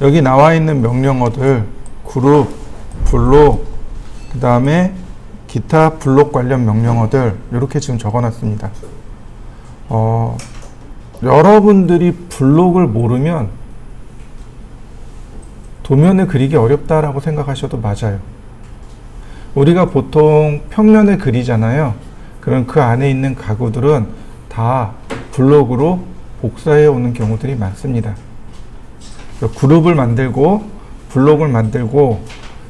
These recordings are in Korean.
여기 나와 있는 명령어들 그룹, 블록, 그 다음에 기타 블록 관련 명령어들 이렇게 지금 적어놨습니다. 여러분들이 블록을 모르면 도면을 그리기 어렵다라고 생각하셔도 맞아요. 우리가 보통 평면을 그리잖아요. 그럼 그 안에 있는 가구들은 다 블록으로 복사해 오는 경우들이 많습니다. 그룹을 만들고 블록을 만들고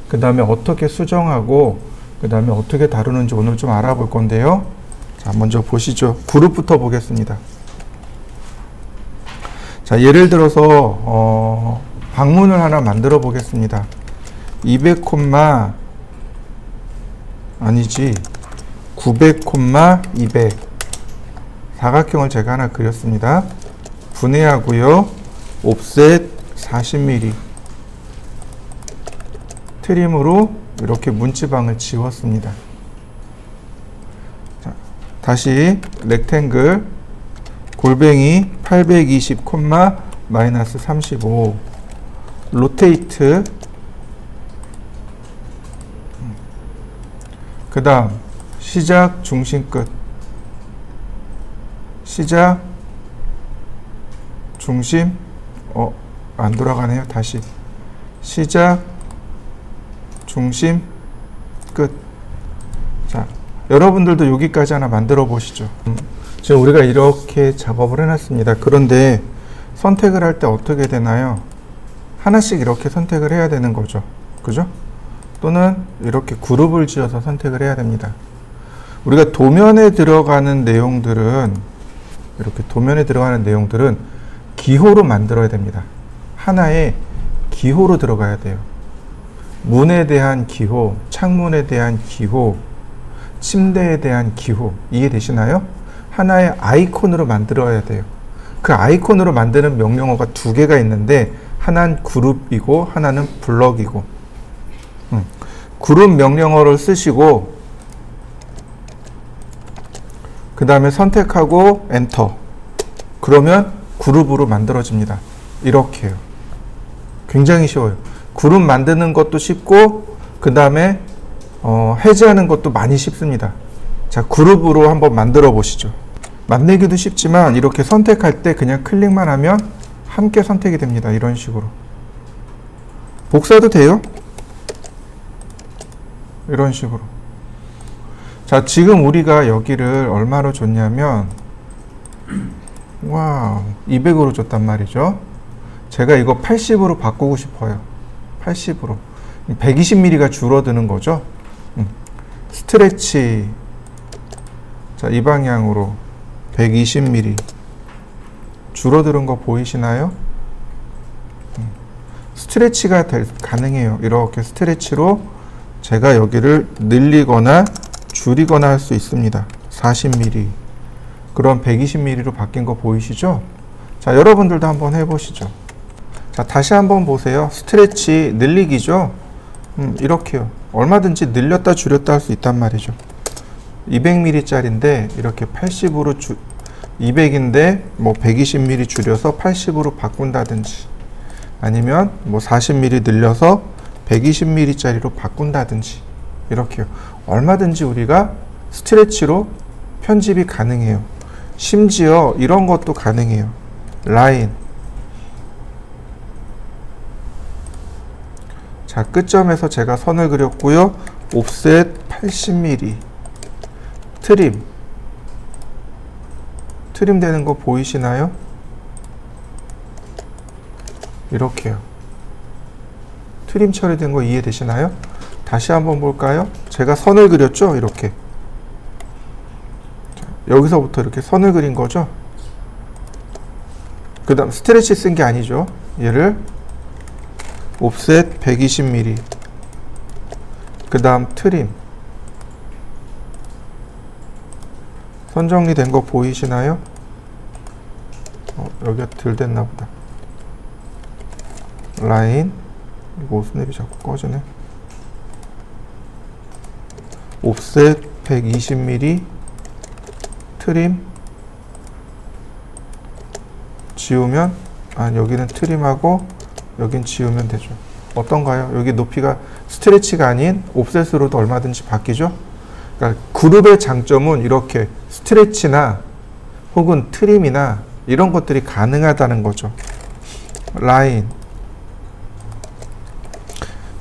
그 다음에 어떻게 수정하고 그 다음에 어떻게 다루는지 오늘 좀 알아볼 건데요. 자, 먼저 보시죠. 그룹부터 보겠습니다. 자, 예를 들어서 방문을 하나 만들어 보겠습니다. 200, 아니지 900, 200 사각형을 제가 하나 그렸습니다. 분해하고요. 옵셋 40mm 트림으로 이렇게 문지방을 지웠습니다. 자, 다시 렉탱글 골뱅이 820, 마이너스 35 로테이트 그 다음 시작 중심 끝 시작 중심 안 돌아가네요. 다시 시작 중심 끝. 자, 여러분들도 여기까지 하나 만들어 보시죠. 지금 우리가 이렇게 작업을 해놨습니다. 그런데 선택을 할 때 어떻게 되나요? 하나씩 이렇게 선택을 해야 되는 거죠. 그죠? 또는 이렇게 그룹을 지어서 선택을 해야 됩니다. 우리가 도면에 들어가는 내용들은 이렇게 도면에 들어가는 내용들은 기호로 만들어야 됩니다. 하나의 기호로 들어가야 돼요. 문에 대한 기호, 창문에 대한 기호, 침대에 대한 기호 이해되시나요? 하나의 아이콘으로 만들어야 돼요. 그 아이콘으로 만드는 명령어가 두 개가 있는데 하나는 그룹이고 하나는 블럭이고 그룹 명령어를 쓰시고 그 다음에 선택하고 엔터 그러면 그룹으로 만들어집니다. 이렇게요. 굉장히 쉬워요. 그룹 만드는 것도 쉽고 그 다음에 해제하는 것도 많이 쉽습니다. 자, 그룹으로 한번 만들어 보시죠. 만들기도 쉽지만 이렇게 선택할 때 그냥 클릭만 하면 함께 선택이 됩니다. 이런 식으로 복사도 돼요. 이런 식으로. 자, 지금 우리가 여기를 얼마로 줬냐면 와우 200으로 줬단 말이죠. 제가 이거 80으로 바꾸고 싶어요. 80으로 120mm가 줄어드는 거죠. 스트레치 자, 이 방향으로 120mm 줄어드는 거 보이시나요? 스트레치가 가능해요. 이렇게 스트레치로 제가 여기를 늘리거나 줄이거나 할 수 있습니다. 40mm 그럼 120mm로 바뀐 거 보이시죠? 자, 여러분들도 한번 해보시죠. 자, 다시 한번 보세요. 스트레치 늘리기죠? 이렇게요. 얼마든지 늘렸다 줄였다 할 수 있단 말이죠. 200mm 짜리인데 이렇게 80으로 200인데 뭐 120mm 줄여서 80으로 바꾼다든지 아니면 뭐 40mm 늘려서 120mm 짜리로 바꾼다든지 이렇게요. 얼마든지 우리가 스트레치로 편집이 가능해요. 심지어 이런 것도 가능해요. 라인 자, 끝점에서 제가 선을 그렸고요. 옵셋 80mm 트림 되는 거 보이시나요? 이렇게요. 트림 처리된 거 이해되시나요? 다시 한번 볼까요? 제가 선을 그렸죠? 이렇게. 자, 여기서부터 이렇게 선을 그린 거죠? 그 다음 스트레치 쓴 게 아니죠. 얘를 옵셋 120mm 그 다음 트림 선 정리된 거 보이시나요? 여기가 덜 됐나 보다. 라인 이거 스냅이 자꾸 꺼지네. 옵셋 120mm 트림 지우면 여기는 트림하고 여긴 지우면 되죠. 어떤가요? 여기 높이가 스트레치가 아닌 옵셋으로도 얼마든지 바뀌죠. 그러니까 그룹의 장점은 이렇게 스트레치나 혹은 트림이나 이런 것들이 가능하다는 거죠. 라인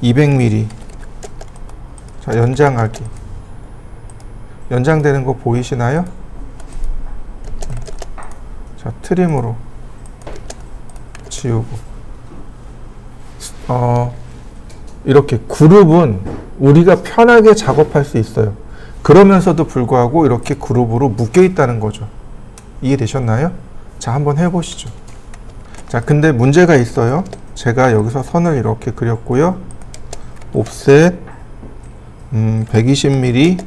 200mm. 자, 연장하기. 연장되는 거 보이시나요? 자, 트림으로 지우고. 이렇게 그룹은 우리가 편하게 작업할 수 있어요. 그러면서도 불구하고 이렇게 그룹으로 묶여 있다는 거죠. 이해되셨나요? 자, 한번 해보시죠. 자, 근데 문제가 있어요. 제가 여기서 선을 이렇게 그렸고요. 옵셋 120mm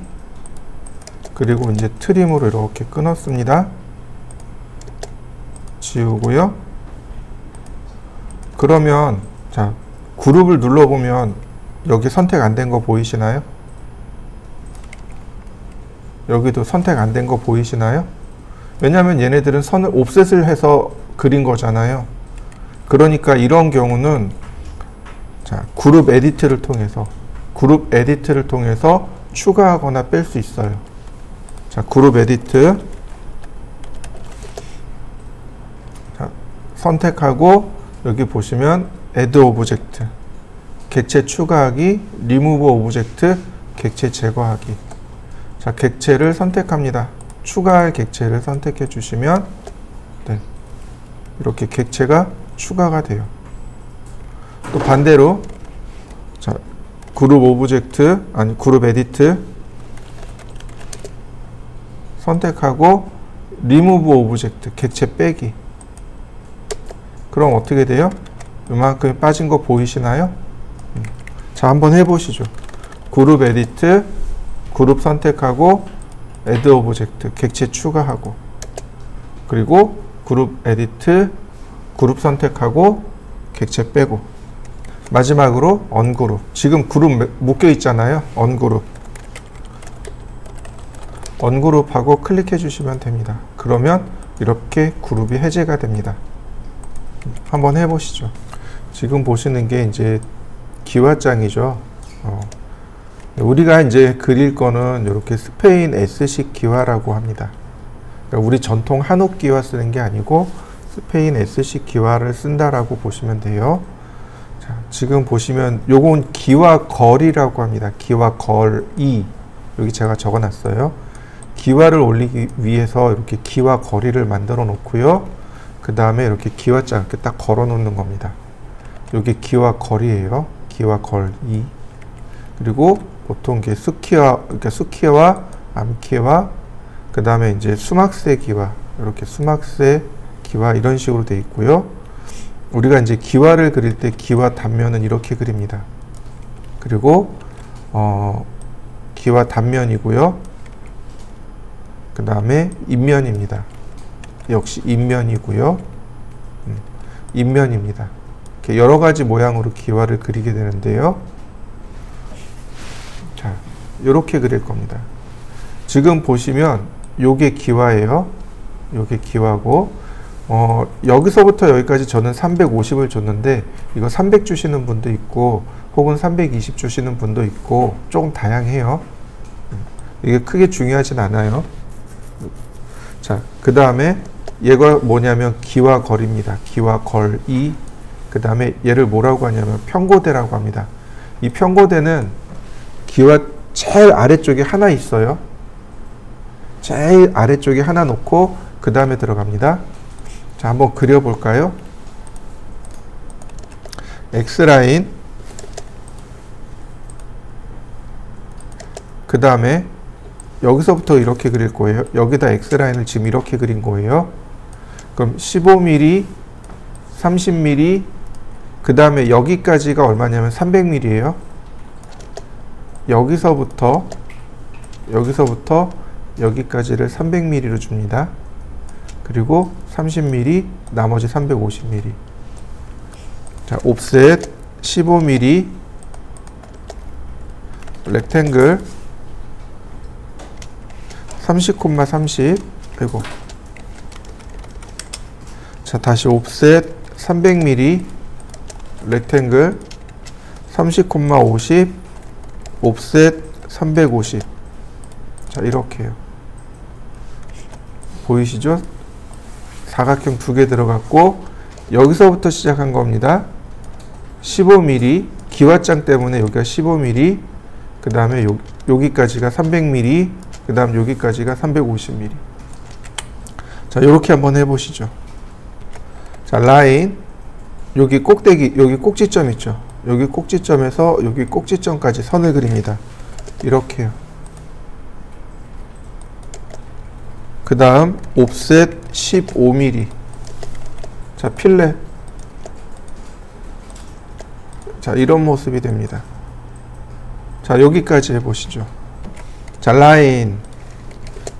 그리고 이제 트림으로 이렇게 끊었습니다. 지우고요. 그러면 자, 그룹을 눌러보면 여기 선택 안 된 거 보이시나요? 여기도 선택 안 된 거 보이시나요? 왜냐하면 얘네들은 선을 옵셋을 해서 그린 거잖아요. 그러니까 이런 경우는 자, 그룹 에디트를 통해서 추가하거나 뺄 수 있어요. 자, 그룹 에디트. 자, 선택하고 여기 보시면 add 오브젝트, 객체 추가하기, remove 오브젝트, 객체 제거하기. 자, 객체를 선택합니다. 추가할 객체를 선택해 주시면 네, 이렇게 객체가 추가가 돼요. 또 반대로 자, 그룹 오브젝트 아니 그룹 에디트 선택하고 remove 오브젝트, 객체 빼기. 그럼 어떻게 돼요? 이만큼 빠진 거 보이시나요? 자, 한번 해보시죠. 그룹 에디트, 그룹 선택하고 add 오브젝트, 객체 추가하고, 그리고 그룹 에디트, 그룹 선택하고 객체 빼고, 마지막으로 언그룹. 지금 그룹 묶여 있잖아요. 언그룹하고 클릭해 주시면 됩니다. 그러면 이렇게 그룹이 해제가 됩니다. 한번 해보시죠. 지금 보시는 게 이제 기와장이죠. 우리가 이제 그릴 거는 이렇게 스페인 S식 기와라고 합니다. 그러니까 우리 전통 한옥 기와 쓰는 게 아니고 스페인 S식 기와를 쓴다라고 보시면 돼요. 자, 지금 보시면 요건 기와 걸이라고 합니다. 기와 걸이. 여기 제가 적어 놨어요. 기와를 올리기 위해서 이렇게 기와 거리를 만들어 놓고요. 그 다음에 이렇게 기와자 이렇게 딱 걸어 놓는 겁니다. 이게 기와 거리예요. 기와 걸이. 그리고 보통 이게 수키와 암키와 그 다음에 이제 수막세 기와, 이렇게 수막세 기와 이런 식으로 되어 있고요. 우리가 이제 기와를 그릴 때 기와 단면은 이렇게 그립니다. 그리고 기와 단면이고요. 그 다음에 인면입니다. 역시 인면이고요. 인면입니다. 이렇게 여러 가지 모양으로 기와를 그리게 되는데요. 자, 이렇게 그릴 겁니다. 지금 보시면 요게 기와예요. 요게 기와고, 여기서부터 여기까지 저는 350을 줬는데, 이거 300 주시는 분도 있고, 혹은 320 주시는 분도 있고, 조금 다양해요. 이게 크게 중요하진 않아요. 자, 그 다음에 얘가 뭐냐면 기와 걸입니다. 기와 걸이. 그 다음에 얘를 뭐라고 하냐면 평고대라고 합니다. 이 평고대는 기와 제일 아래쪽에 하나 있어요. 제일 아래쪽에 하나 놓고 그 다음에 들어갑니다. 자, 한번 그려볼까요? X라인, 그 다음에 여기서부터 이렇게 그릴 거예요. 여기다 X라인을 지금 이렇게 그린 거예요. 그럼 15mm, 30mm, 그 다음에 여기까지가 얼마냐면 300mm예요. 여기서부터 여기까지를 300mm로 줍니다. 그리고 30mm, 나머지 350mm. 자, 옵셋 15mm, 렉탱글 30,30. 아이고. 자, 다시 옵셋 300mm, 렉탱글 30,50 옵셋 350. 자, 이렇게요. 보이시죠? 사각형 2개 들어갔고 여기서부터 시작한 겁니다. 15mm 기와장 때문에 여기가 15mm, 그 다음에 여기까지가 300mm, 그 다음 여기까지가 350mm. 자, 요렇게 한번 해보시죠. 자, 라인 여기 꼭대기, 여기 꼭지점 있죠. 여기 꼭지점에서 여기 꼭지점까지 선을 그립니다. 이렇게요. 그 다음 옵셋 15mm. 자, 필렛. 자, 이런 모습이 됩니다. 자, 여기까지 해보시죠. 자, 라인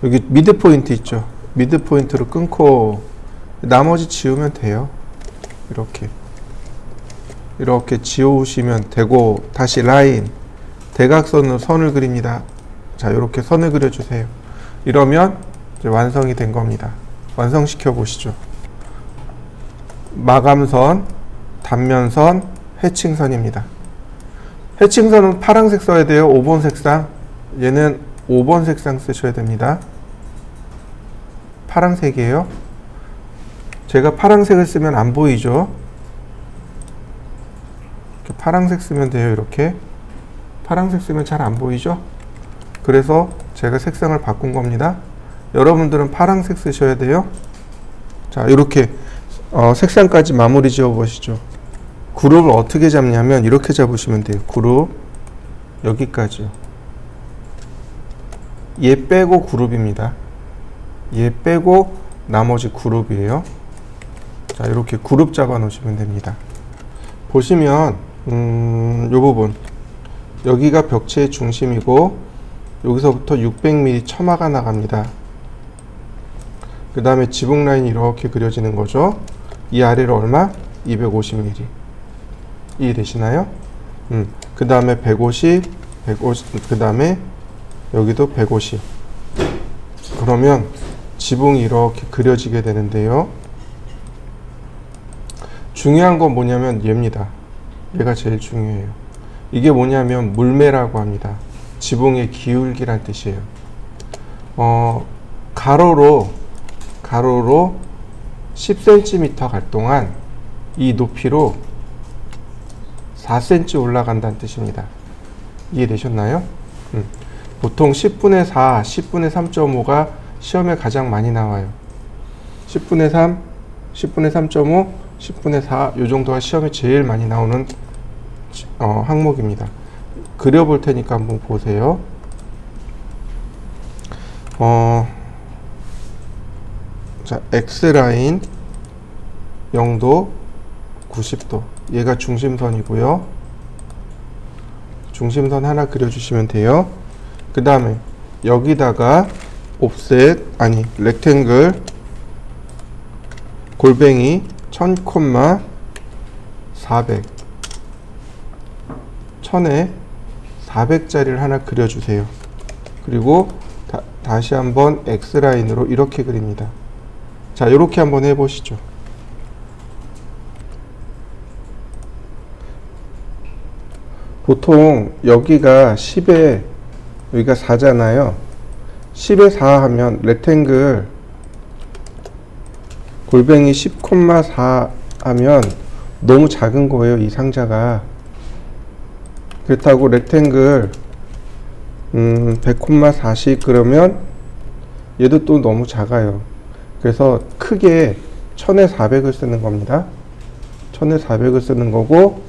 여기 미드 포인트 있죠. 미드 포인트로 끊고 나머지 지우면 돼요. 이렇게 지우시면 되고, 다시 라인 대각선으로 선을 그립니다. 자, 이렇게 선을 그려주세요. 이러면 이제 완성이 된 겁니다. 완성시켜 보시죠. 마감선, 단면선, 해칭선입니다. 해칭선은 파란색 써야 돼요. 5번 색상. 얘는 5번 색상 쓰셔야 됩니다. 파란색이에요. 제가 파란색을 쓰면 안 보이죠? 이렇게 파란색 쓰면 돼요. 이렇게 파란색 쓰면 잘 안 보이죠? 그래서 제가 색상을 바꾼 겁니다. 여러분들은 파란색 쓰셔야 돼요. 자, 이렇게 색상까지 마무리 지어 보시죠. 그룹을 어떻게 잡냐면 이렇게 잡으시면 돼요. 그룹 여기까지요. 얘 빼고 그룹입니다. 얘 빼고 나머지 그룹이에요. 자, 이렇게 그룹 잡아 놓으시면 됩니다. 보시면 요 부분 여기가 벽체의 중심이고 여기서부터 600mm 처마가 나갑니다. 그 다음에 지붕 라인이 이렇게 그려지는 거죠. 이 아래로 얼마? 250mm. 이해되시나요? 그 다음에 150, 그 다음에 여기도 150. 그러면 지붕이 이렇게 그려지게 되는데요. 중요한 건 뭐냐면 얘입니다. 얘가 제일 중요해요. 이게 뭐냐면 물매라고 합니다. 지붕의 기울기란 뜻이에요. 가로로 10cm 갈 동안 이 높이로 4cm 올라간다는 뜻입니다. 이해되셨나요? 보통 10분의 4, 10분의 3.5가 시험에 가장 많이 나와요. 10분의 3, 10분의 3.5, 10분의 4, 요 정도가 시험에 제일 많이 나오는 항목입니다. 그려볼 테니까 한번 보세요. 자, X라인 0도, 90도. 얘가 중심선이고요. 중심선 하나 그려주시면 돼요. 그 다음에 여기다가 옵셋, 렉탱글 골뱅이 1000, 400 1000에 400짜리를 하나 그려주세요. 그리고 다시 한번 X라인으로 이렇게 그립니다. 자, 이렇게 한번 해보시죠. 보통 여기가 10에 여기가 4잖아요. 10에 4 하면 렉탱글 골뱅이 10,4 하면 너무 작은 거예요. 이 상자가. 그렇다고 렉탱글 100,40 그러면 얘도 또 너무 작아요. 그래서 크게 1000에 400을 쓰는 겁니다. 1000에 400을 쓰는 거고,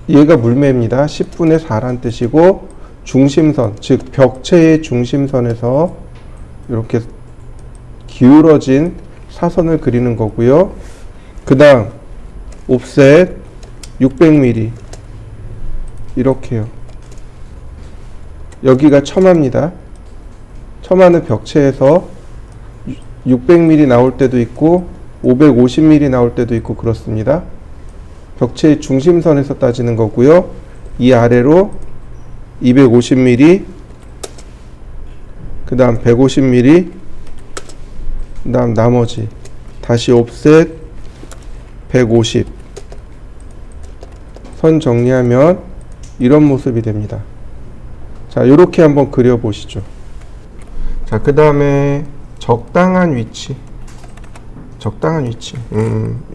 얘가 물매입니다. 10분의 4란 뜻이고, 중심선, 즉 벽체의 중심선에서 이렇게 기울어진 사선을 그리는 거고요. 그 다음 옵셋 600mm 이렇게요. 여기가 처마입니다. 처마는 벽체에서 600mm 나올 때도 있고 550mm 나올 때도 있고 그렇습니다. 벽체의 중심선에서 따지는 거고요. 이 아래로 250mm, 그 다음 150mm, 그 다음 나머지 다시 옵셋 150. 선 정리하면 이런 모습이 됩니다. 자, 요렇게 한번 그려보시죠. 자, 그 다음에 적당한 위치.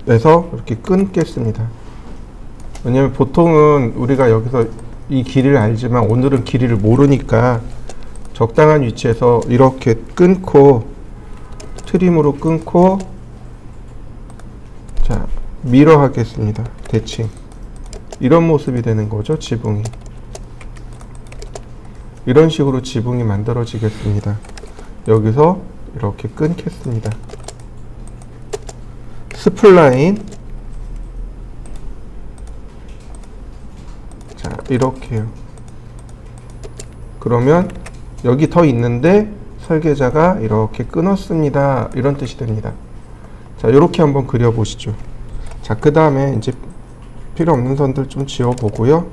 에서 이렇게 끊겠습니다. 왜냐면 보통은 우리가 여기서 이 길이를 알지만 오늘은 길이를 모르니까 적당한 위치에서 이렇게 끊고 트림으로 끊고 자, 밀어 하겠습니다. 대칭. 이런 모습이 되는 거죠, 지붕이. 이런 식으로 지붕이 만들어지겠습니다. 여기서 이렇게 끊겠습니다. 스플라인. 자, 이렇게요. 그러면 여기 더 있는데 설계자가 이렇게 끊었습니다. 이런 뜻이 됩니다. 자, 이렇게 한번 그려보시죠. 자, 그 다음에 이제 필요 없는 선들 좀 지워보고요.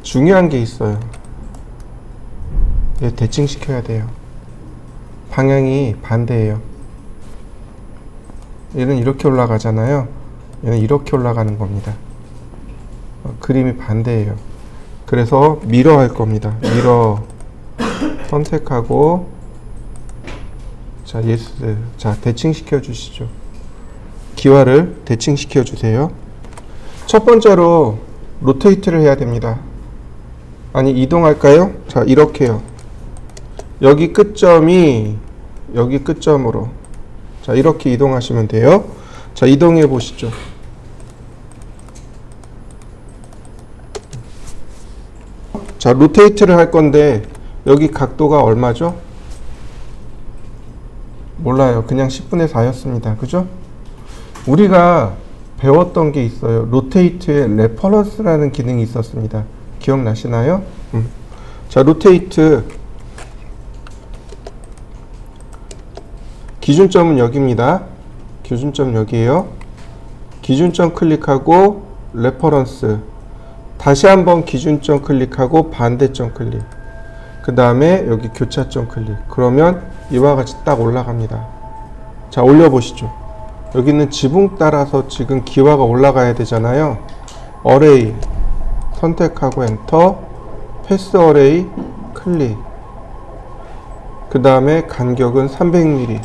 중요한 게 있어요. 얘 대칭시켜야 돼요. 방향이 반대예요. 얘는 이렇게 올라가잖아요. 얘는 이렇게 올라가는 겁니다. 그림이 반대예요. 그래서 미러 할 겁니다. 미러 선택하고 자, 예스. 자, 대칭시켜 주시죠. 기와를 대칭시켜 주세요. 첫 번째로 로테이트를 해야 됩니다. 아니, 이동할까요? 자, 이렇게요. 여기 끝점이 여기 끝점으로 자, 이렇게 이동하시면 돼요. 자, 이동해 보시죠. 자, 로테이트를 할 건데 여기 각도가 얼마죠? 몰라요. 그냥 10분의 4였습니다. 그죠? 우리가 배웠던 게 있어요. 로테이트에 레퍼런스라는 기능이 있었습니다. 기억나시나요? 자, 로테이트 기준점은 여기입니다. 기준점 여기에요. 기준점 클릭하고 레퍼런스. 다시 한번 기준점 클릭하고 반대점 클릭. 그 다음에 여기 교차점 클릭. 그러면 이와 같이 딱 올라갑니다. 자, 올려보시죠. 여기는 지붕 따라서 지금 기와가 올라가야 되잖아요. 어레이 선택하고 엔터. 패스 어레이 클릭. 그 다음에 간격은 300mm.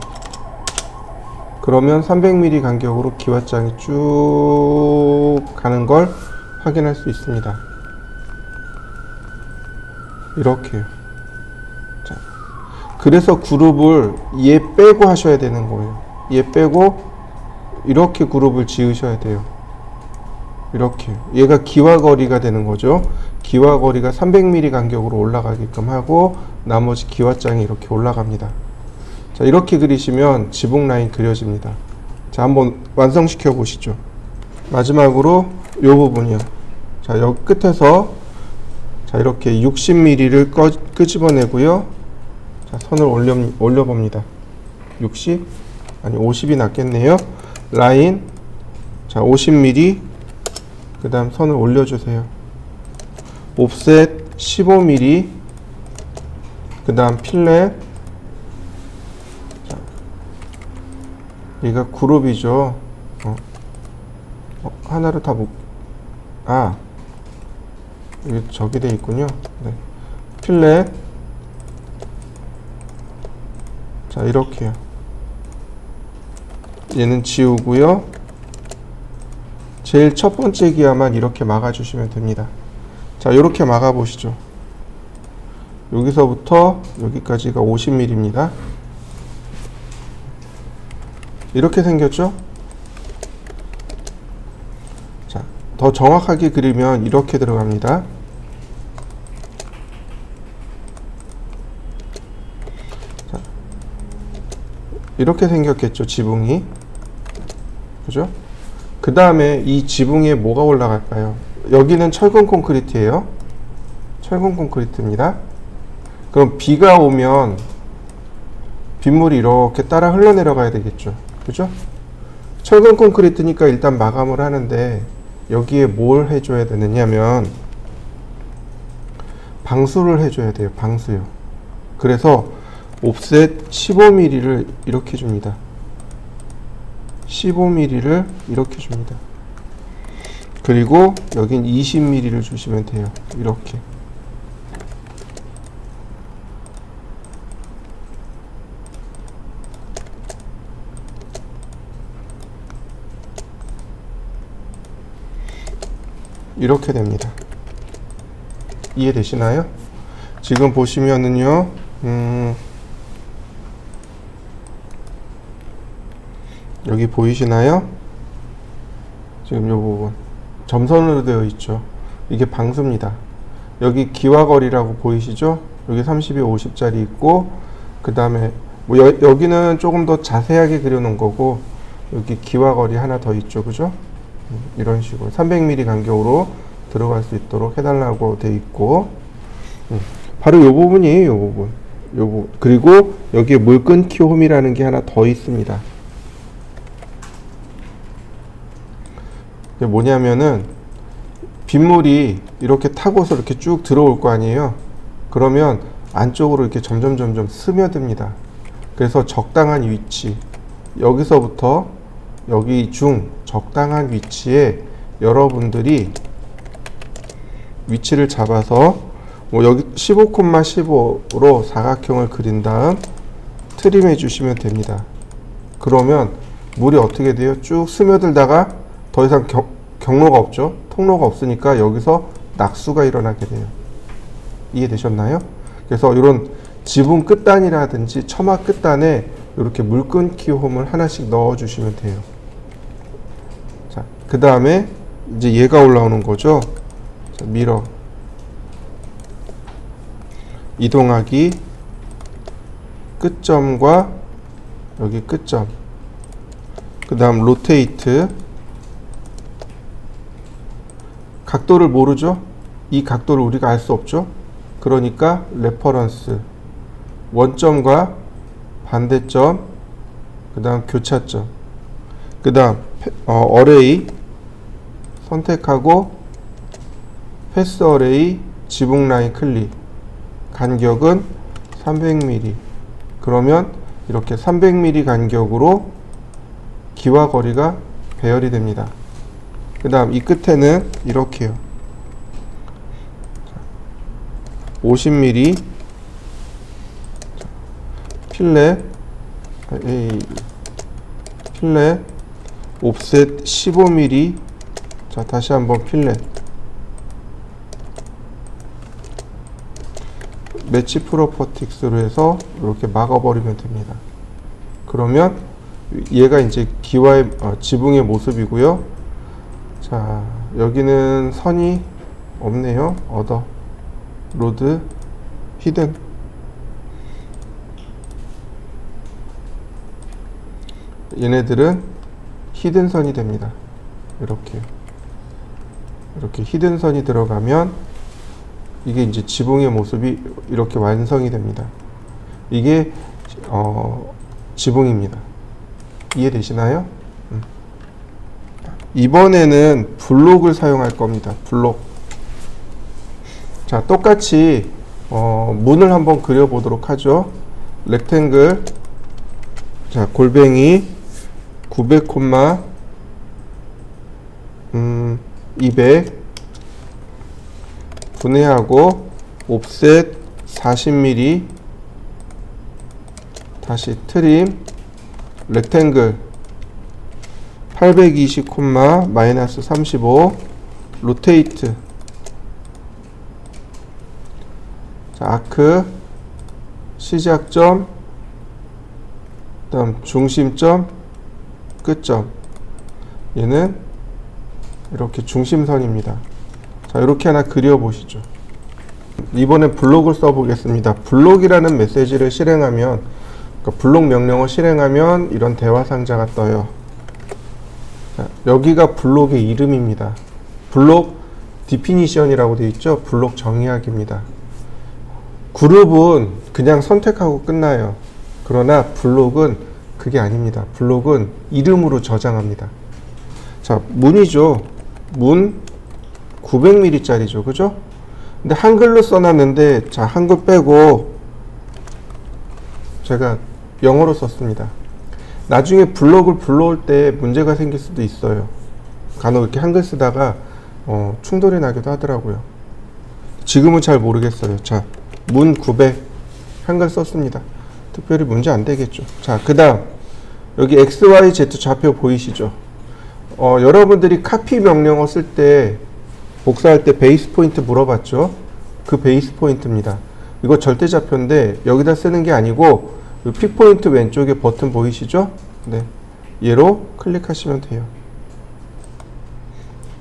그러면 300mm 간격으로 기와장이 쭉 가는 걸 확인할 수 있습니다. 이렇게요. 자, 그래서 그룹을 얘 빼고 하셔야 되는 거예요. 얘 빼고 이렇게 그룹을 지으셔야 돼요. 이렇게. 얘가 기와거리가 되는 거죠. 기와거리가 300mm 간격으로 올라가게끔 하고 나머지 기와장이 이렇게 올라갑니다. 자, 이렇게 그리시면 지붕 라인 그려집니다. 자, 한번 완성시켜 보시죠. 마지막으로 이 부분이요. 자, 여기 끝에서 자, 이렇게 60mm를 끄집어내고요. 자, 선을 올려봅니다. 60? 아니 50이 낫겠네요. 라인 자, 50mm 그 다음 선을 올려주세요. 옵셋 15mm 그 다음 필렛 자, 얘가 그룹이죠. 하나를 다 이게 저기 돼 있군요. 네. 필렛 자, 이렇게요. 얘는 지우고요. 제일 첫 번째 기와만 이렇게 막아주시면 됩니다. 자, 이렇게 막아보시죠. 여기서부터 여기까지가 50mm입니다. 이렇게 생겼죠? 자, 더 정확하게 그리면 이렇게 들어갑니다. 자, 이렇게 생겼겠죠, 지붕이. 그죠? 그 다음에 이 지붕에 뭐가 올라갈까요? 여기는 철근 콘크리트예요. 철근 콘크리트입니다. 그럼 비가 오면 빗물이 이렇게 따라 흘러내려가야 되겠죠. 그죠? 철근 콘크리트니까 일단 마감을 하는데 여기에 뭘 해줘야 되느냐면 방수를 해줘야 돼요. 방수요. 그래서 옵셋 15mm를 이렇게 줍니다. 15mm를 이렇게 줍니다. 그리고 여긴 20mm를 주시면 돼요. 이렇게. 이렇게 됩니다. 이해되시나요? 지금 보시면은요, 여기 보이시나요? 지금 이 부분 점선으로 되어 있죠. 이게 방수입니다. 여기 기와거리라고 보이시죠? 여기 32, 50짜리 있고, 그 다음에 뭐 여기는 조금 더 자세하게 그려놓은 거고, 여기 기와거리 하나 더 있죠, 그죠? 이런 식으로 300mm 간격으로 들어갈 수 있도록 해달라고 돼 있고, 바로 이 부분이에요. 이 부분. 요 부분. 그리고 여기에 물 끊기 홈이라는 게 하나 더 있습니다. 이게 뭐냐면은 빗물이 이렇게 타고서 이렇게 쭉 들어올 거 아니에요. 그러면 안쪽으로 이렇게 점점 스며듭니다. 그래서 적당한 위치, 여기서부터 여기 중 적당한 위치에 여러분들이 위치를 잡아서 뭐 여기 15,15로 사각형을 그린 다음 트림해 주시면 됩니다. 그러면 물이 어떻게 돼요? 쭉 스며들다가 더 이상 경로가 없죠. 통로가 없으니까 여기서 낙수가 일어나게 돼요. 이해되셨나요? 그래서 이런 지붕 끝단이라든지 처마 끝단에 이렇게 물 끊기 홈을 하나씩 넣어 주시면 돼요. 자, 그 다음에 이제 얘가 올라오는 거죠. 자, 밀어 이동하기, 끝점과 여기 끝점, 그 다음 로테이트. 각도를 모르죠? 이 각도를 우리가 알 수 없죠? 그러니까 레퍼런스, 원점과 반대점, 그 다음 교차점, 그 다음 어레이 선택하고 패스 어레이 지붕 라인 클릭, 간격은 300mm. 그러면 이렇게 300mm 간격으로 기와 거리가 배열이 됩니다. 그 다음 이 끝에는 이렇게요. 50mm 필렛 옵셋 15mm. 자, 다시 한번 필렛 매치 프로퍼틱스로 해서 이렇게 막아버리면 됩니다. 그러면 얘가 이제 기와의 지붕의 모습이고요. 자, 여기는 선이 없네요. 어더, 로드, 히든. 얘네들은 히든 선이 됩니다. 이렇게 히든 선이 들어가면 이게 이제 지붕의 모습이 이렇게 완성이 됩니다. 이게 지붕입니다. 이해되시나요? 이번에는 블록을 사용할 겁니다. 블록. 자, 똑같이 문을 한번 그려보도록 하죠. 렉탱글. 자, 골뱅이 900, 200 분해하고 옵셋 40mm, 다시 트림, 렉탱글 820, 마이너스 35, 로테이트. 자, 아크 시작점, 그 다음 중심점, 끝점. 얘는 이렇게 중심선입니다. 자, 이렇게 하나 그려보시죠. 이번에 블록을 써보겠습니다. 블록이라는 메시지를 실행하면, 그러니까 블록 명령을 실행하면 이런 대화 상자가 떠요. 자, 여기가 블록의 이름입니다. 블록 디피니션이라고 되어 있죠. 블록 정의하기입니다. 그룹은 그냥 선택하고 끝나요. 그러나 블록은 그게 아닙니다. 블록은 이름으로 저장합니다. 자, 문이죠. 문 900mm 짜리죠. 그죠? 근데 한글로 써놨는데, 자, 한글 빼고 제가 영어로 썼습니다. 나중에 블록을 불러올 때 문제가 생길 수도 있어요. 간혹 이렇게 한글 쓰다가 충돌이 나기도 하더라고요. 지금은 잘 모르겠어요. 자, 문 900 한글 썼습니다. 특별히 문제 안 되겠죠. 자, 그 다음 여기 XYZ 좌표 보이시죠? 여러분들이 카피 명령어 쓸 때 복사할 때 베이스 포인트 물어봤죠? 그 베이스 포인트입니다. 이거 절대 좌표인데 여기다 쓰는 게 아니고 픽 포인트 왼쪽에 버튼 보이시죠? 네, 얘로 클릭하시면 돼요.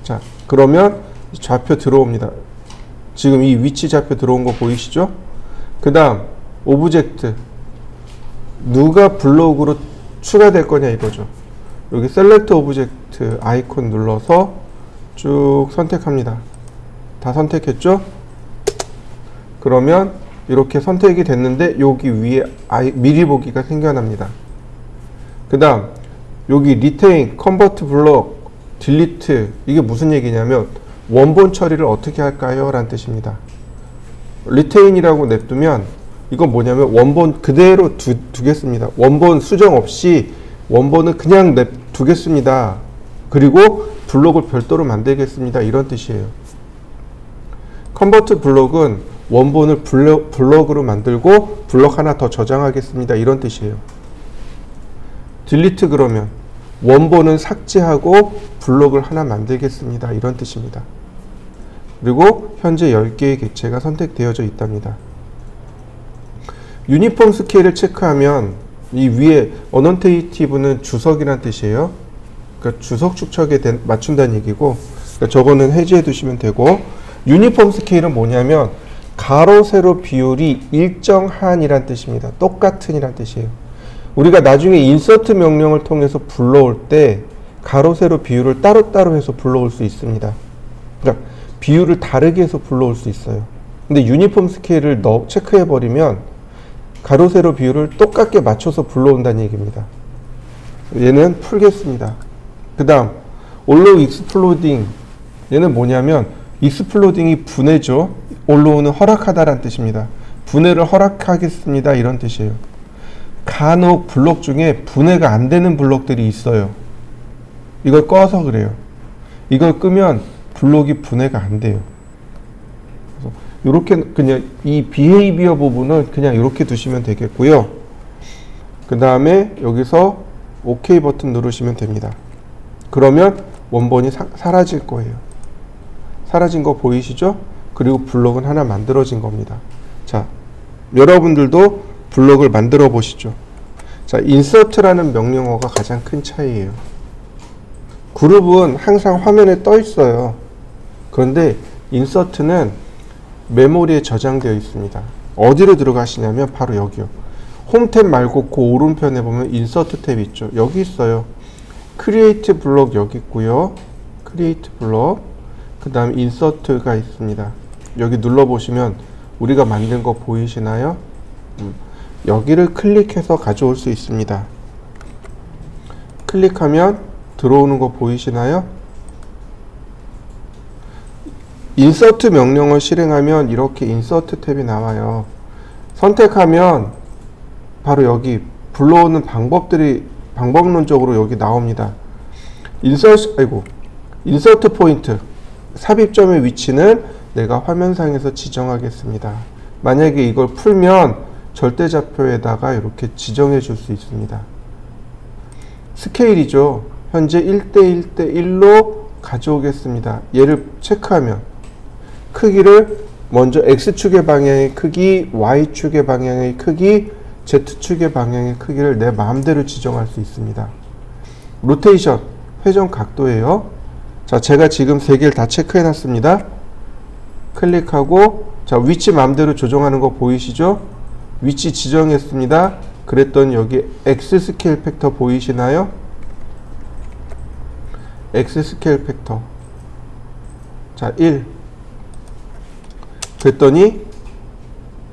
자, 그러면 좌표 들어옵니다. 지금 이 위치 좌표 들어온 거 보이시죠? 그 다음 오브젝트 누가 블록으로 추가될 거냐 이거죠. 여기 셀렉트 오브젝트 아이콘 눌러서 쭉 선택합니다. 다 선택했죠? 그러면 이렇게 선택이 됐는데 여기 위에 미리 보기가 생겨납니다. 그 다음 여기 리테인, 컨버트 블록, 딜리트 이게 무슨 얘기냐면 원본 처리를 어떻게 할까요? 라는 뜻입니다. 리테인이라고 냅두면 이건 뭐냐면 원본 그대로 두겠습니다. 원본 수정 없이 원본을 그냥 냅두겠습니다. 그리고 블록을 별도로 만들겠습니다. 이런 뜻이에요. 컨버트 블록은 원본을 블록으로 만들고 블록 하나 더 저장하겠습니다. 이런 뜻이에요. 딜리트 그러면 원본은 삭제하고 블록을 하나 만들겠습니다. 이런 뜻입니다. 그리고 현재 10개의 객체가 선택되어져 있답니다. 유니폼 스케일을 체크하면 이 위에 어넌테이티브는 주석이란 뜻이에요. 그러니까 주석 축척에 맞춘다는 얘기고, 그러니까 저거는 해제해 두시면 되고, 유니폼 스케일은 뭐냐면 가로 세로 비율이 일정한이란 뜻입니다. 똑같은이란 뜻이에요. 우리가 나중에 인서트 명령을 통해서 불러올 때 가로 세로 비율을 따로따로 해서 불러올 수 있습니다. 그러니까 비율을 다르게 해서 불러올 수 있어요. 근데 유니폼 스케일을 체크해 버리면 가로 세로 비율을 똑같게 맞춰서 불러온다는 얘기입니다. 얘는 풀겠습니다. 그 다음 올로우 익스플로딩, 얘는 뭐냐면 익스플로딩이 분해죠. 올로우는 허락하다란 뜻입니다. 분해를 허락하겠습니다. 이런 뜻이에요. 간혹 블록 중에 분해가 안 되는 블록들이 있어요. 이걸 꺼서 그래요. 이걸 끄면 블록이 분해가 안 돼요. 그래서 이렇게 그냥 이 비헤이비어 부분을 그냥 이렇게 두시면 되겠고요. 그 다음에 여기서 OK 버튼 누르시면 됩니다. 그러면 원본이 사라질 거예요. 사라진 거 보이시죠? 그리고 블록은 하나 만들어진 겁니다. 자, 여러분들도 블록을 만들어 보시죠. 자, 인서트라는 명령어가 가장 큰 차이예요. 그룹은 항상 화면에 떠 있어요. 그런데 인서트는 메모리에 저장되어 있습니다. 어디로 들어가시냐면 바로 여기요. 홈 탭 말고 그 오른편에 보면 인서트 탭이 있죠. 여기 있어요. 크리에이트 블록 여기 있고요. 크리에이트 블록, 그 다음 인서트가 있습니다. 여기 눌러보시면 우리가 만든 거 보이시나요? 여기를 클릭해서 가져올 수 있습니다. 클릭하면 들어오는 거 보이시나요? 인서트 명령을 실행하면 이렇게 인서트 탭이 나와요. 선택하면 바로 여기 불러오는 방법들이 방법론적으로 여기 나옵니다. 인서트 포인트, 삽입점의 위치는 내가 화면상에서 지정하겠습니다. 만약에 이걸 풀면 절대좌표에다가 이렇게 지정해 줄 수 있습니다. 스케일이죠. 현재 1:1:1로 가져오겠습니다. 얘를 체크하면 크기를 먼저 X축의 방향의 크기, Y축의 방향의 크기, Z축의 방향의 크기를 내 마음대로 지정할 수 있습니다. 로테이션, 회전 각도예요. 자, 제가 지금 3개를 다 체크해 놨습니다. 클릭하고, 자, 위치 마음대로 조정하는 거 보이시죠? 위치 지정했습니다. 그랬더니 여기 X 스케일 팩터 보이시나요? X 스케일 팩터. 자, 1. 그랬더니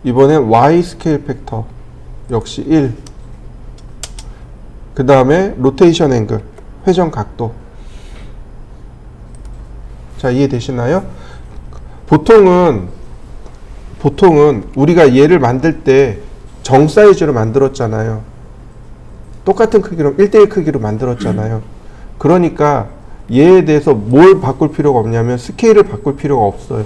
이번엔 Y 스케일 팩터. 역시 1. 그 다음에 로테이션 앵글, 회전 각도. 자, 이해되시나요? 보통은 우리가 얘를 만들 때 정 사이즈로 만들었잖아요. 똑같은 크기로 1:1 크기로 만들었잖아요. 그러니까 얘에 대해서 뭘 바꿀 필요가 없냐면 스케일을 바꿀 필요가 없어요.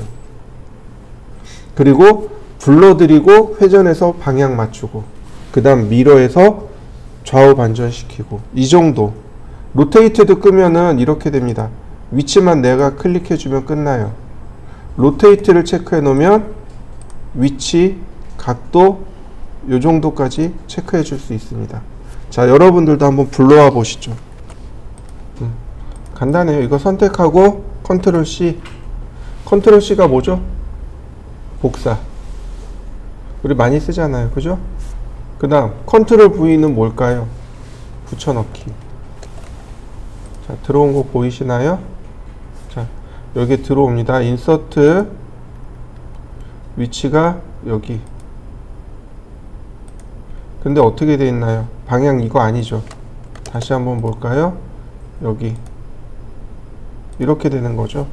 그리고 불러들이고 회전해서 방향 맞추고 그 다음 미러에서 좌우 반전시키고 이 정도. 로테이트도 끄면은 이렇게 됩니다. 위치만 내가 클릭해주면 끝나요. 로테이트를 체크해 놓으면 위치, 각도 요 정도까지 체크해 줄 수 있습니다. 자, 여러분들도 한번 불러와 보시죠. 간단해요. 이거 선택하고 컨트롤 C. 컨트롤 C가 뭐죠? 복사. 우리 많이 쓰잖아요. 그죠? 그 다음 컨트롤 V는 뭘까요? 붙여넣기. 자, 들어온 거 보이시나요? 자, 여기 들어옵니다. 인서트 위치가 여기. 근데 어떻게 되어 있나요? 방향 이거 아니죠? 다시 한번 볼까요? 여기 이렇게 되는 거죠.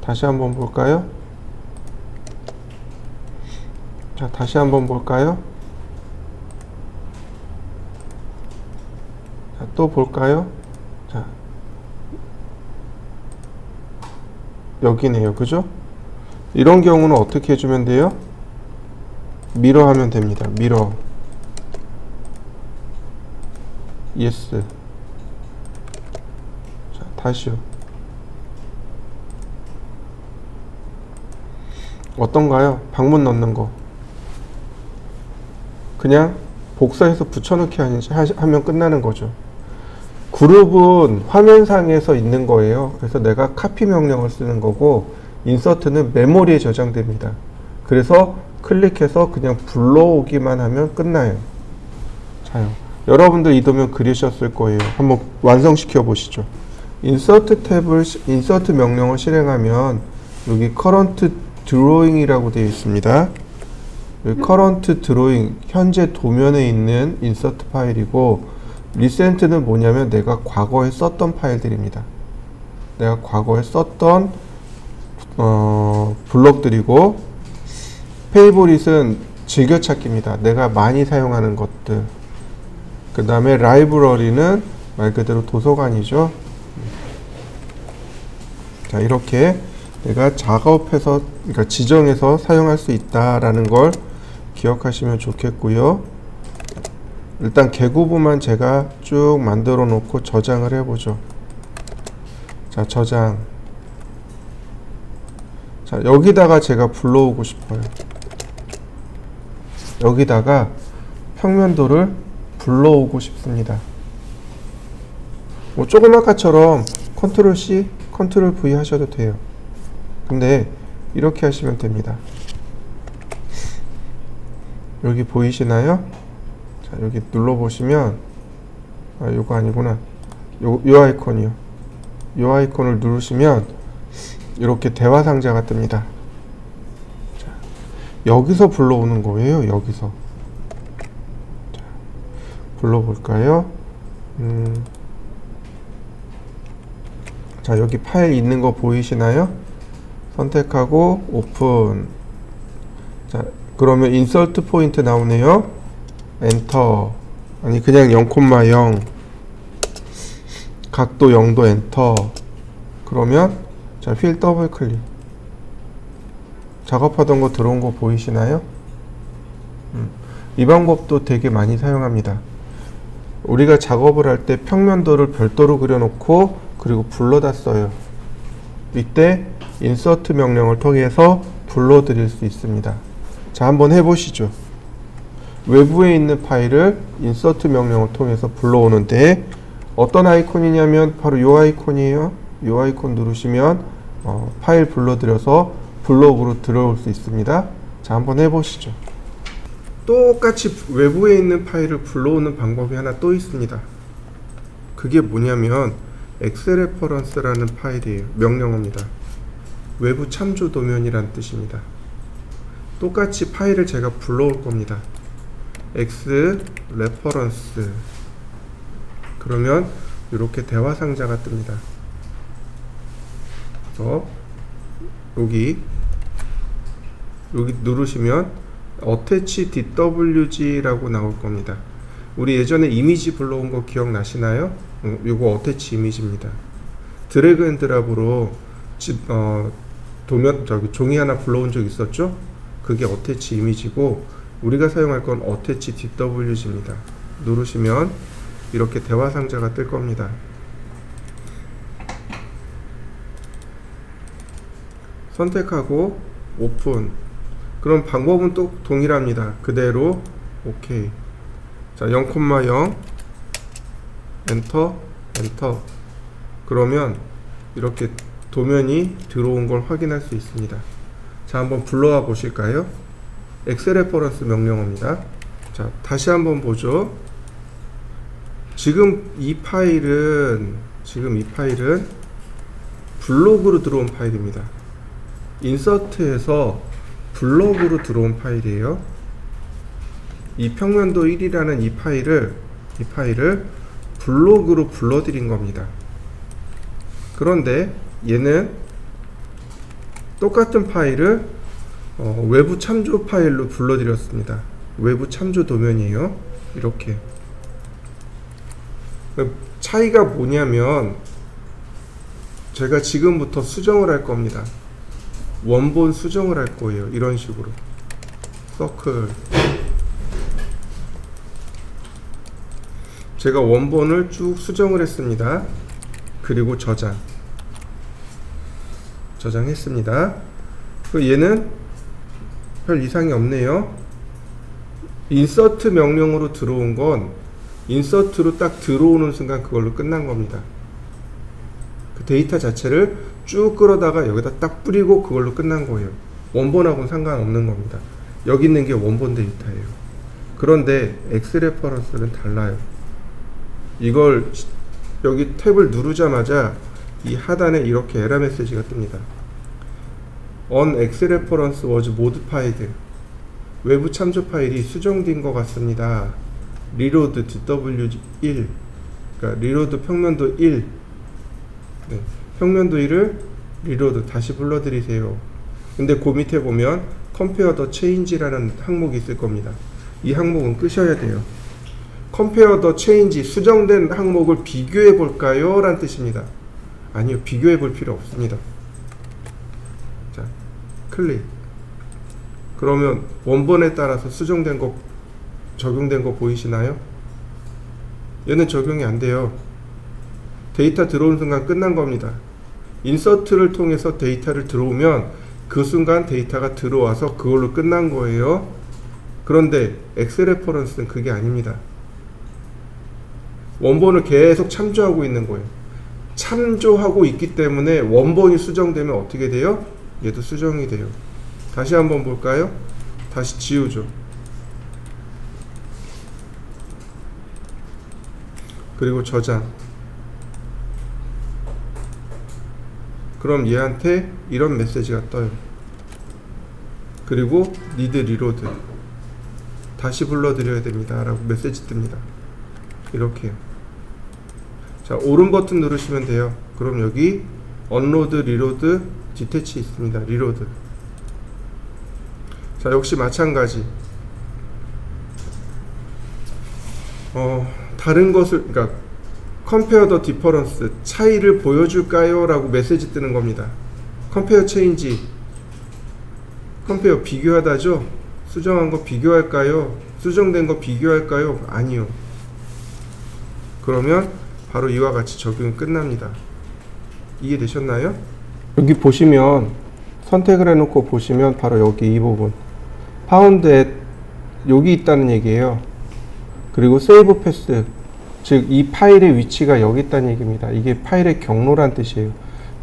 다시 한번 볼까요? 자, 다시 한번 볼까요? 자, 또 볼까요? 자, 여기네요. 그죠? 이런 경우는 어떻게 해주면 돼요? 미러 하면 됩니다. 미러. 예스. 자, 다시요. 어떤가요? 방문 넣는 거. 그냥 복사해서 붙여넣기 하면 끝나는 거죠. 그룹은 화면상에서 있는 거예요. 그래서 내가 카피 명령을 쓰는 거고 인서트는 메모리에 저장됩니다. 그래서 클릭해서 그냥 불러오기만 하면 끝나요. 자요. 여러분들 이 도면 그리셨을 거예요. 한번 완성시켜 보시죠. 인서트 명령을 실행하면 여기 current drawing이라고 되어 있습니다. 여기 current drawing, 현재 도면에 있는 인서트 파일이고 recent는 뭐냐면 내가 과거에 썼던 파일들입니다. 내가 과거에 썼던 블록들이고 페이보릿은 즐겨찾기입니다. 내가 많이 사용하는 것들. 그 다음에 라이브러리는 말 그대로 도서관이죠. 자, 이렇게 내가 작업해서, 그러니까 지정해서 사용할 수 있다라는 걸 기억하시면 좋겠고요. 일단 개구부만 제가 쭉 만들어 놓고 저장을 해보죠. 자, 저장. 자, 여기다가 제가 불러오고 싶어요. 여기다가 평면도를 불러오고 싶습니다. 뭐 조금 아까처럼 컨트롤 C, 컨트롤 V 하셔도 돼요. 근데 이렇게 하시면 됩니다. 여기 보이시나요? 자, 여기 눌러보시면 요거 아니구나. 요 아이콘이요. 요 아이콘을 누르시면 이렇게 대화 상자가 뜹니다. 자, 여기서 불러오는 거예요. 여기서. 자, 불러볼까요? 자, 여기 파일 있는 거 보이시나요? 선택하고 오픈. 자, 그러면 인서트 포인트 나오네요. 엔터. 아니, 그냥 0,0. 각도 0도 엔터. 그러면 자, 휠 더블 클릭. 작업하던 거 들어온 거 보이시나요? 이 방법도 되게 많이 사용합니다. 우리가 작업을 할 때 평면도를 별도로 그려놓고 그리고 불러다 써요. 이때 인서트 명령을 통해서 불러드릴 수 있습니다. 자, 한번 해보시죠. 외부에 있는 파일을 인서트 명령을 통해서 불러오는데 어떤 아이콘이냐면 바로 이 아이콘이에요. 이 아이콘 누르시면 파일 불러들여서 블록으로 들어올 수 있습니다. 자, 한번 해보시죠. 똑같이 외부에 있는 파일을 불러오는 방법이 하나 또 있습니다. 그게 뭐냐면 xreference라는 파일이에요. 명령어입니다. 외부 참조 도면이란 뜻입니다. 똑같이 파일을 제가 불러올 겁니다. xreference. 그러면 이렇게 대화 상자가 뜹니다. 그래서 여기 누르시면 attach dwg라고 나올 겁니다. 우리 예전에 이미지 불러온 거 기억나시나요? 이거 attach 이미지입니다. 드래그 앤 드랍으로 종이 하나 불러온 적 있었죠? 그게 어태치 이미지고 우리가 사용할 건 어태치 DWG입니다. 누르시면 이렇게 대화 상자가 뜰 겁니다. 선택하고 오픈. 그럼 방법은 또 동일합니다. 그대로 오케이. 자, 0,0 엔터 엔터. 그러면 이렇게 도면이 들어온 걸 확인할 수 있습니다. 자, 한번 불러와 보실까요? 엑셀 레퍼런스 명령어입니다. 자, 다시 한번 보죠. 지금 이 파일은 블록으로 들어온 파일입니다. 인서트에서 블록으로 들어온 파일이에요. 이 평면도 1이라는 이 파일을 블록으로 불러들인 겁니다. 그런데 얘는 똑같은 파일을 외부 참조 파일로 불러들였습니다. 외부 참조 도면이에요. 이렇게. 차이가 뭐냐면 제가 지금부터 수정을 할 겁니다. 원본 수정을 할 거예요. 이런 식으로 서클. 제가 원본을 쭉 수정을 했습니다. 그리고 저장했습니다. 얘는 별 이상이 없네요. 인서트 명령으로 들어온 건 인서트로 딱 들어오는 순간 그걸로 끝난 겁니다. 그 데이터 자체를 쭉 끌어다가 여기다 딱 뿌리고 그걸로 끝난 거예요. 원본하고는 상관없는 겁니다. 여기 있는 게 원본 데이터예요. 그런데 엑셀 레퍼런스는 달라요. 이걸 여기 탭을 누르자마자 이 하단에 이렇게 에러 메시지가 뜹니다. On Excel Reference was modified. 외부 참조 파일이 수정된 것 같습니다. Reload DW1. 그러니까 리로드 평면도 1. 네, 평면도 1을 리로드 다시 불러드리세요. 근데 그 밑에 보면 Compare the Change라는 항목이 있을 겁니다. 이 항목은 끄셔야 돼요. Compare the Change, 수정된 항목을 비교해 볼까요? 라는 뜻입니다. 아니요, 비교해 볼 필요 없습니다. 자, 클릭. 그러면 원본에 따라서 수정된 거, 적용된 거 보이시나요? 얘는 적용이 안 돼요. 데이터 들어오는 순간 끝난 겁니다. 인서트를 통해서 데이터를 들어오면 그 순간 데이터가 들어와서 그걸로 끝난 거예요. 그런데 엑셀 레퍼런스는 그게 아닙니다. 원본을 계속 참조하고 있는 거예요. 참조하고 있기 때문에 원본이 수정되면 어떻게 돼요? 얘도 수정이 돼요. 다시 한번 볼까요? 다시 지우죠. 그리고 저장. 그럼 얘한테 이런 메시지가 떠요. 그리고 need reload. 다시 불러드려야 됩니다. 라고 메시지 뜹니다. 이렇게요. 자, 오른 버튼 누르시면 돼요. 그럼 여기 언로드, 리로드, 디태치 있습니다. 리로드. 자, 역시 마찬가지. 다른 것을, 그러니까 compare the difference, 차이를 보여줄까요? 라고 메시지 뜨는 겁니다. compare change, compare 비교하다죠? 수정한 거 비교할까요? 수정된 거 비교할까요? 아니요. 그러면 바로 이와 같이 적용이 끝납니다. 이해되셨나요? 여기 보시면 선택을 해놓고 보시면 바로 여기 이 부분 found at 여기 있다는 얘기예요. 그리고 save path, 즉 이 파일의 위치가 여기 있다는 얘기입니다. 이게 파일의 경로란 뜻이에요.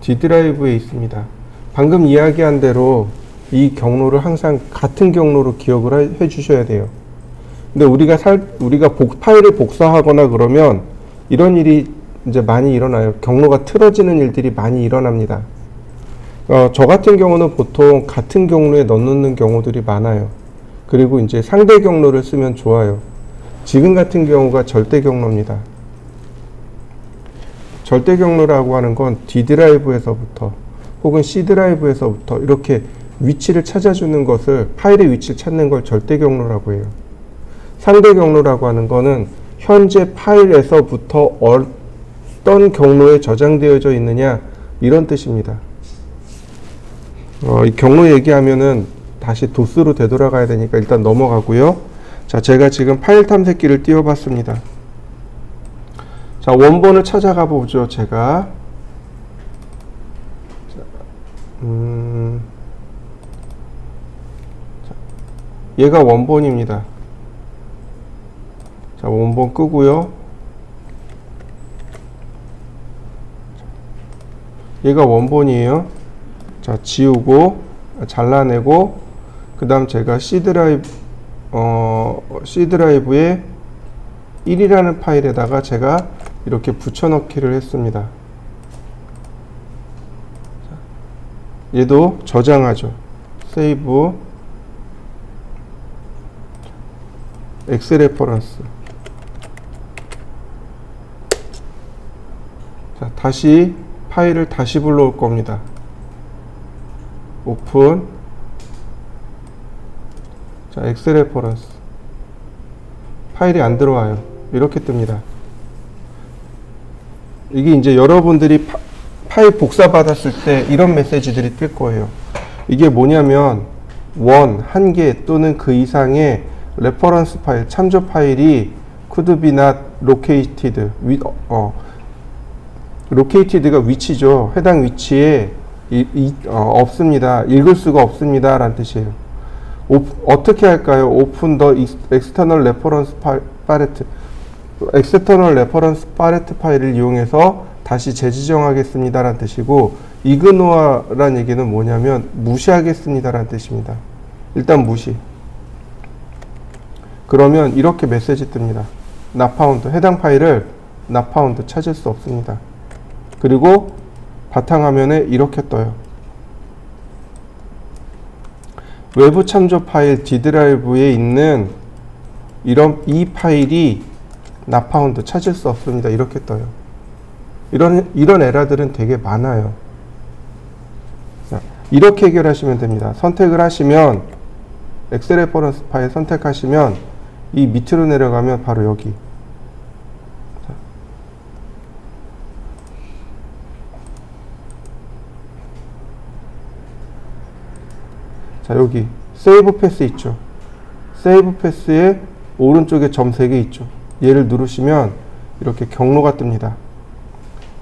D 드라이브에 있습니다. 방금 이야기한 대로 이 경로를 항상 같은 경로로 기억을 해 주셔야 돼요. 근데 우리가 파일을 복사하거나 그러면 이런 일이 이제 많이 일어나요. 경로가 틀어지는 일들이 많이 일어납니다. 저 같은 경우는 보통 같은 경로에 넣는 경우들이 많아요. 그리고 이제 상대 경로를 쓰면 좋아요. 지금 같은 경우가 절대 경로입니다. 절대 경로라고 하는 건 D 드라이브에서부터 혹은 C 드라이브에서부터 이렇게 위치를 찾아주는 것을, 파일의 위치를 찾는 걸 절대 경로라고 해요. 상대 경로라고 하는 거는 현재 파일에서부터 어떤 어떤 경로에 저장되어져 있느냐 이런 뜻입니다. 이 경로 얘기하면은 다시 도스로 되돌아가야 되니까 일단 넘어가고요. 자, 제가 지금 파일 탐색기를 띄워봤습니다. 자, 원본을 찾아가 보죠. 제가 얘가 원본입니다. 자, 원본 끄고요. 얘가 원본이에요. 자, 지우고 잘라내고 그 다음 제가 C 드라이브에 1이라는 파일에다가 제가 이렇게 붙여넣기를 했습니다. 얘도 저장하죠. 세이브 X 레퍼런스. 자, 다시 파일을 다시 불러올 겁니다. 오픈. 자, X 레퍼런스. 파일이 안 들어와요. 이렇게 뜹니다. 이게 이제 여러분들이 파일 복사 받았을 때 이런 메시지들이 뜰 거예요. 이게 뭐냐면 한 개 또는 그 이상의 레퍼런스 파일, 참조 파일이 could be not located. located가 위치죠. 해당 위치에 없습니다. 읽을 수가 없습니다. 라는 뜻이에요. 어떻게 할까요? open the external reference palette. external reference palette 파일을 이용해서 다시 재지정하겠습니다. 라는 뜻이고, ignore 란 얘기는 뭐냐면 무시하겠습니다. 라는 뜻입니다. 일단 무시. 그러면 이렇게 메시지 뜹니다. not found. 해당 파일을 not found 찾을 수 없습니다. 그리고 바탕화면에 이렇게 떠요. 외부 참조 파일 D 드라이브에 있는 이 파일이 not found 찾을 수 없습니다. 이렇게 떠요. 이런 에러들은 되게 많아요. 자, 이렇게 해결하시면 됩니다. 선택을 하시면 X 레퍼런스 파일 선택하시면 이 밑으로 내려가면 바로 여기. 자, 여기 세이브 패스 있죠. 세이브 패스에 오른쪽에 점 3개 있죠. 얘를 누르시면 이렇게 경로가 뜹니다.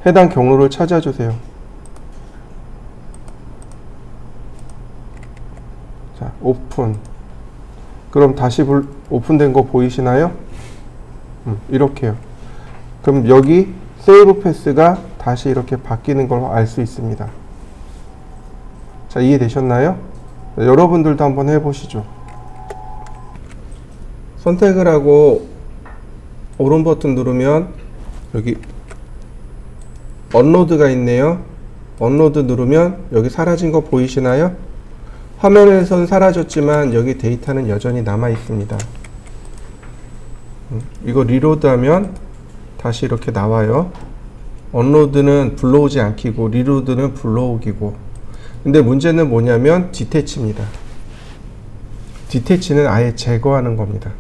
해당 경로를 찾아주세요. 자, 오픈. 그럼 다시 오픈된 거 보이시나요? 이렇게요. 그럼 여기 세이브 패스가 다시 이렇게 바뀌는 걸 알 수 있습니다. 자, 이해되셨나요? 여러분들도 한번 해보시죠. 선택을 하고 오른 버튼 누르면 여기 업로드가 있네요. 업로드 누르면 여기 사라진 거 보이시나요? 화면에선 사라졌지만 여기 데이터는 여전히 남아 있습니다. 이거 리로드 하면 다시 이렇게 나와요. 업로드는 불러오지 않기고 리로드는 불러오기고. 근데 문제는 뭐냐면 디태치입니다. 디태치는 아예 제거하는 겁니다.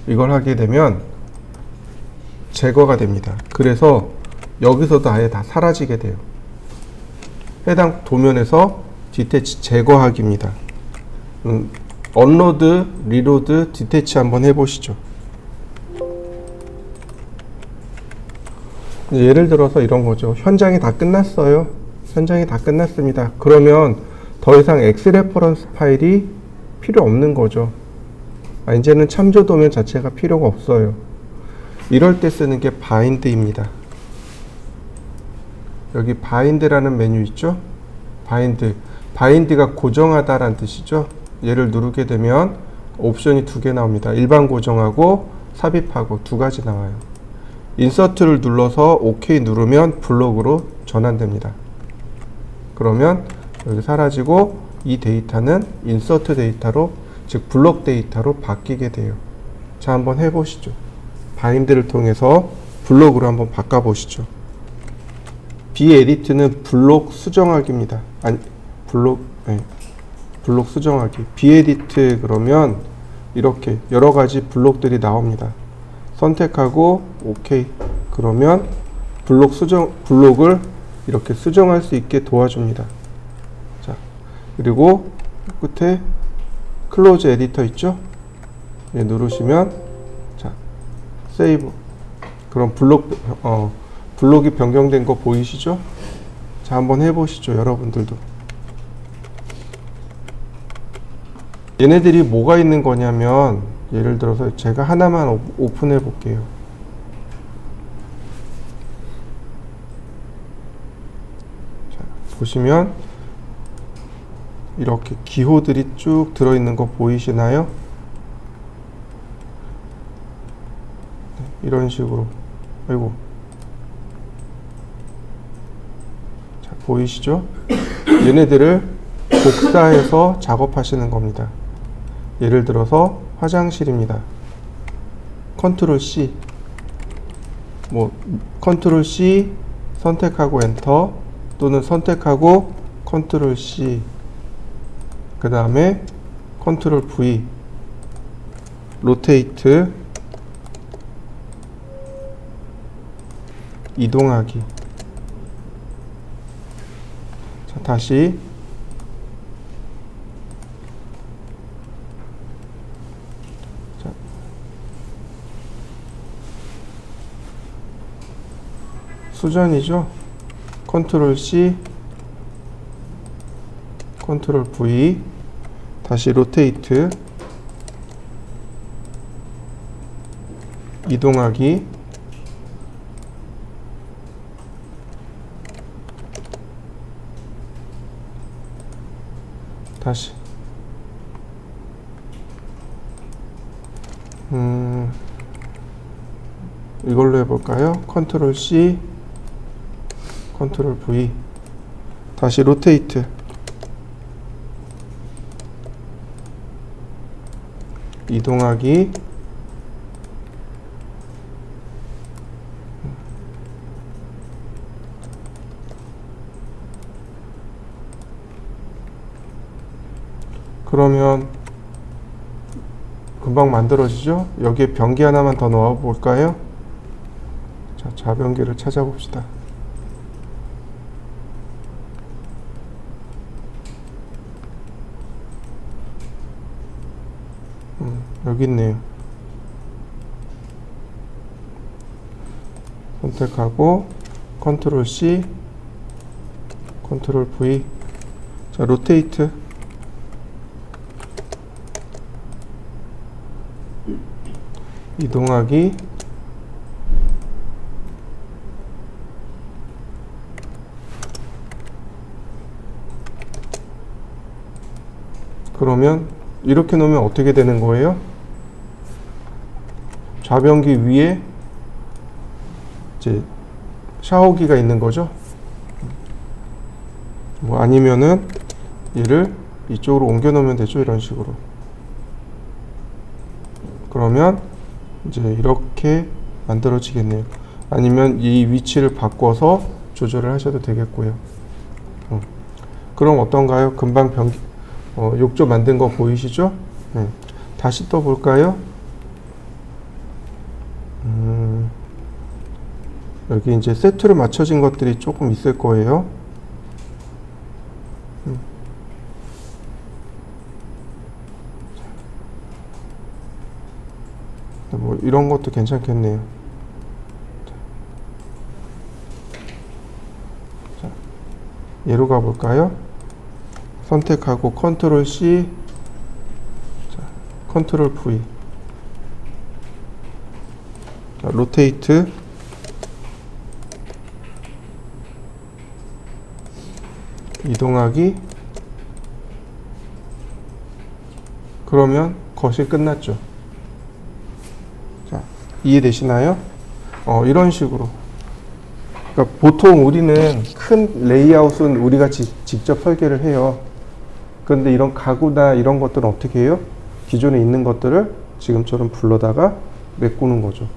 이걸 하게 되면 제거가 됩니다. 그래서 여기서도 아예 다 사라지게 돼요. 해당 도면에서 디태치 제거하기입니다. 업로드, 리로드, 디태치 한번 해보시죠. 예를 들어서 이런 거죠. 현장이 다 끝났어요. 현장이 다 끝났습니다. 그러면 더 이상 X 레퍼런스 파일이 필요 없는 거죠. 이제는 참조 도면 자체가 필요가 없어요. 이럴 때 쓰는 게 바인드입니다. 여기 바인드라는 메뉴 있죠? 바인드가 고정하다라는 뜻이죠. 얘를 누르게 되면 옵션이 2개 나옵니다. 일반 고정하고 삽입하고 2가지 나와요. 인서트를 눌러서 OK 누르면 블록으로 전환됩니다. 그러면 여기 사라지고 이 데이터는 인서트 데이터로, 즉 블록 데이터로 바뀌게 돼요. 자, 한번 해보시죠. 바인드를 통해서 블록으로 한번 바꿔보시죠. 비에디트는 블록 수정하기입니다. 블록 수정하기. 비에디트 그러면 이렇게 여러가지 블록들이 나옵니다. 선택하고 OK. 그러면 블록을 이렇게 수정할 수 있게 도와줍니다. 자, 그리고 끝에 클로즈 에디터 있죠? 예, 누르시면 자, 세이브. 그럼 블록이 변경된 거 보이시죠? 자, 한번 해보시죠, 여러분들도. 얘네들이 뭐가 있는 거냐면, 예를 들어서 제가 하나만 오픈해 볼게요. 자, 보시면 이렇게 기호들이 쭉 들어있는 거 보이시나요? 네, 이런 식으로. 아이고. 자, 보이시죠? 얘네들을 복사해서 작업하시는 겁니다. 예를 들어서 화장실입니다. 컨트롤 C, 컨트롤 C 선택하고 엔터, 또는 선택하고 컨트롤 C, 그 다음에 컨트롤 V, 로테이트, 이동하기. 자, 다시 수전이죠. 컨트롤 C, 컨트롤 V, 다시 로테이트, 이동하기, 다시 이걸로 해볼까요? 컨트롤 C, 컨트롤 V, 다시 로테이트, 이동하기, 그러면 금방 만들어지죠? 여기에 변기 하나만 더 넣어 볼까요? 자, 좌변기를 찾아봅시다. 여기 있네요. 선택하고 컨트롤 C, 컨트롤 V, 자, 로테이트, 이동하기, 그러면 이렇게 놓으면 어떻게 되는 거예요? 좌변기 위에 이제 샤워기가 있는 거죠. 아니면은 얘를 이쪽으로 옮겨 놓으면 되죠. 이런 식으로. 그러면 이제 이렇게 만들어지겠네요. 아니면 이 위치를 바꿔서 조절을 하셔도 되겠고요. 그럼 어떤가요? 금방 욕조 만든 거 보이시죠? 네. 다시 또 볼까요? 여기 이제 세트로 맞춰진 것들이 조금 있을 거예요. 뭐 이런 것도 괜찮겠네요. 자, 얘로 가볼까요? 선택하고 컨트롤 C, 자, 컨트롤 V, 자, 로테이트, 이동하기. 그러면 거실 끝났죠. 자, 이해되시나요? 이런 식으로. 그러니까 보통 우리는 큰 레이아웃은 우리가 직접 설계를 해요. 그런데 이런 가구나 이런 것들은 어떻게 해요? 기존에 있는 것들을 지금처럼 불러다가 메꾸는 거죠.